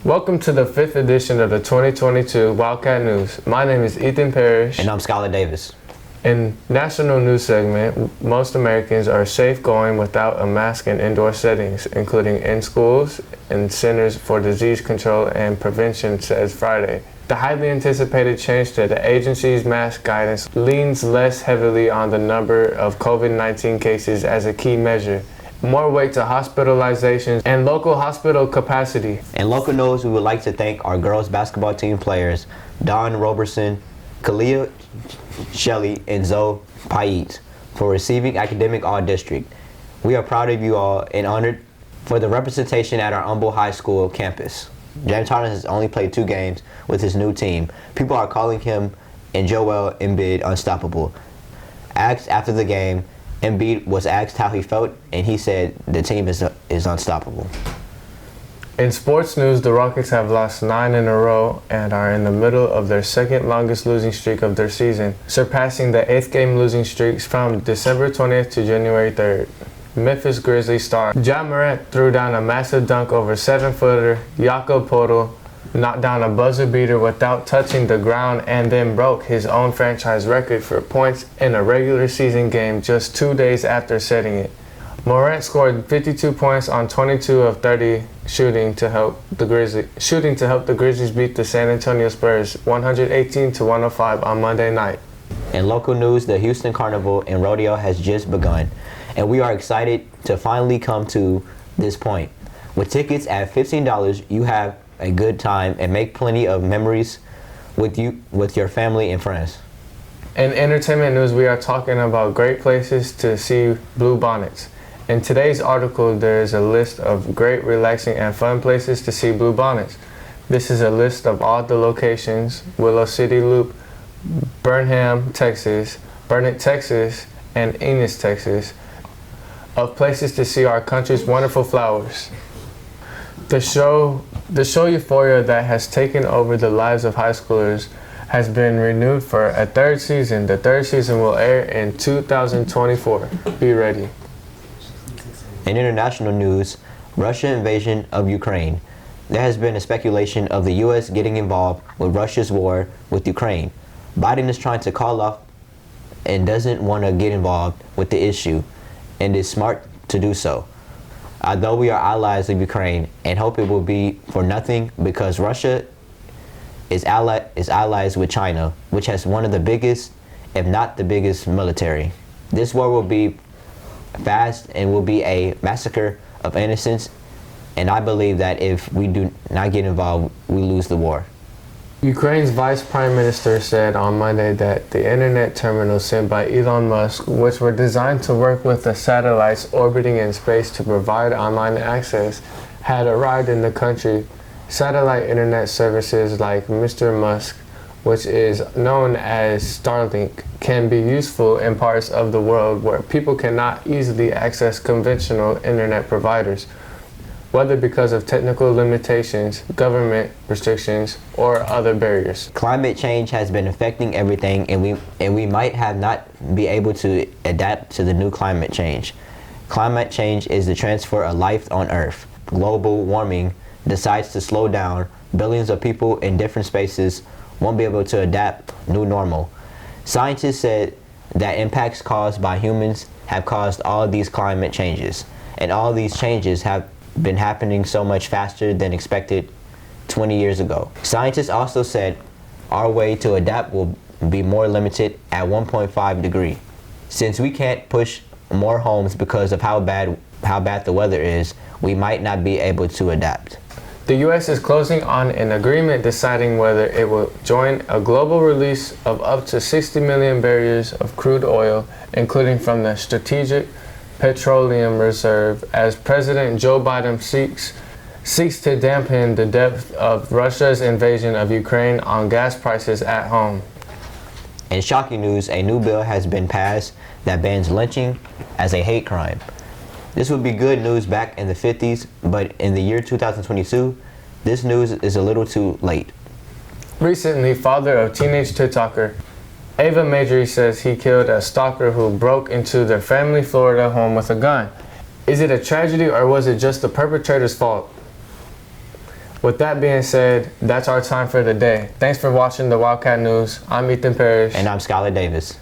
Welcome to the 5th edition of the 2022 Wildcat News. My name is Ethan Parrish. And I'm Skylar Davis. In National News segment, most Americans are safe going without a mask in indoor settings, including in schools and Centers for Disease Control and Prevention says Friday. The highly anticipated change to the agency's mask guidance leans less heavily on the number of COVID-19 cases as a key measure. More weight to hospitalizations and local hospital capacity. In local news, we would like to thank our girls basketball team players, Dawn Roberson, Kalia Shelley, and Zoe Payet, for receiving Academic All-District. We are proud of you all and honored for the representation at our Humboldt High School campus. James Harden has only played 2 games with his new team. People are calling him and Joel Embiid unstoppable. Asked after the game, Embiid was asked how he felt, and he said the team is unstoppable. In sports news, the Rockets have lost 9 in a row and are in the middle of their second longest losing streak of their season, surpassing the 8th game losing streaks from December 20th to January 3rd. Memphis Grizzlies star Ja Morant threw down a massive dunk over 7-footer Jakob Poeltl, knocked down a buzzer beater without touching the ground, and then broke his own franchise record for points in a regular season game just 2 days after setting it. Morant scored 52 points on 22 of 30 shooting to help the Grizzlies beat the San Antonio Spurs 118-105 on Monday night. In local news, the Houston Carnival and Rodeo has just begun, and we are excited to finally come to this point. With tickets at $15, you have a good time and make plenty of memories with your family and friends. In entertainment news, we are talking about great places to see blue bonnets. In today's article, there is a list of great, relaxing, and fun places to see blue bonnets. This is a list of all the locations: Willow City Loop, Burnett, Texas, and Ennis, Texas, of places to see our country's wonderful flowers. The show Euphoria that has taken over the lives of high schoolers has been renewed for a 3rd season. The 3rd season will air in 2024. Be ready. In international news, Russia invasion of Ukraine. There has been a speculation of the U.S. getting involved with Russia's war with Ukraine. Biden is trying to call off and doesn't want to get involved with the issue, and is smart to do so. Although we are allies of Ukraine and hope it will be for nothing, because Russia is allies with China, which has one of the biggest, if not the biggest, military. This war will be fast and will be a massacre of innocents, and I believe that if we do not get involved, we lose the war. Ukraine's Vice Prime Minister said on Monday that the internet terminals sent by Elon Musk, which were designed to work with the satellites orbiting in space to provide online access, had arrived in the country. Satellite internet services like Mr. Musk, which is known as Starlink, can be useful in parts of the world where people cannot easily access conventional internet providers, whether because of technical limitations, government restrictions, or other barriers. Climate change has been affecting everything, and we might have not be able to adapt to the new climate change. Climate change is the transfer of life on Earth. Global warming decides to slow down. Billions of people in different spaces won't be able to adapt new normal. Scientists said that impacts caused by humans have caused all these climate changes, and all these changes have been happening so much faster than expected 20 years ago. Scientists also said our way to adapt will be more limited at 1.5 degree. Since we can't push more homes because of how bad the weather is, we might not be able to adapt. The U.S. is closing on an agreement deciding whether it will join a global release of up to 60 million barrels of crude oil, including from the Strategic Petroleum Reserve, as President Joe Biden seeks to dampen the depth of Russia's invasion of Ukraine on gas prices at home. In shocking news, a new bill has been passed that bans lynching as a hate crime. This would be good news back in the 50s, but in the year 2022, this news is a little too late. Recently, father of teenage TikToker Ava Majory says he killed a stalker who broke into their family Florida home with a gun. Is it a tragedy or was it just the perpetrator's fault? With that being said, that's our time for the day. Thanks for watching the Wildcat News. I'm Ethan Parrish. And I'm Skylar Davis.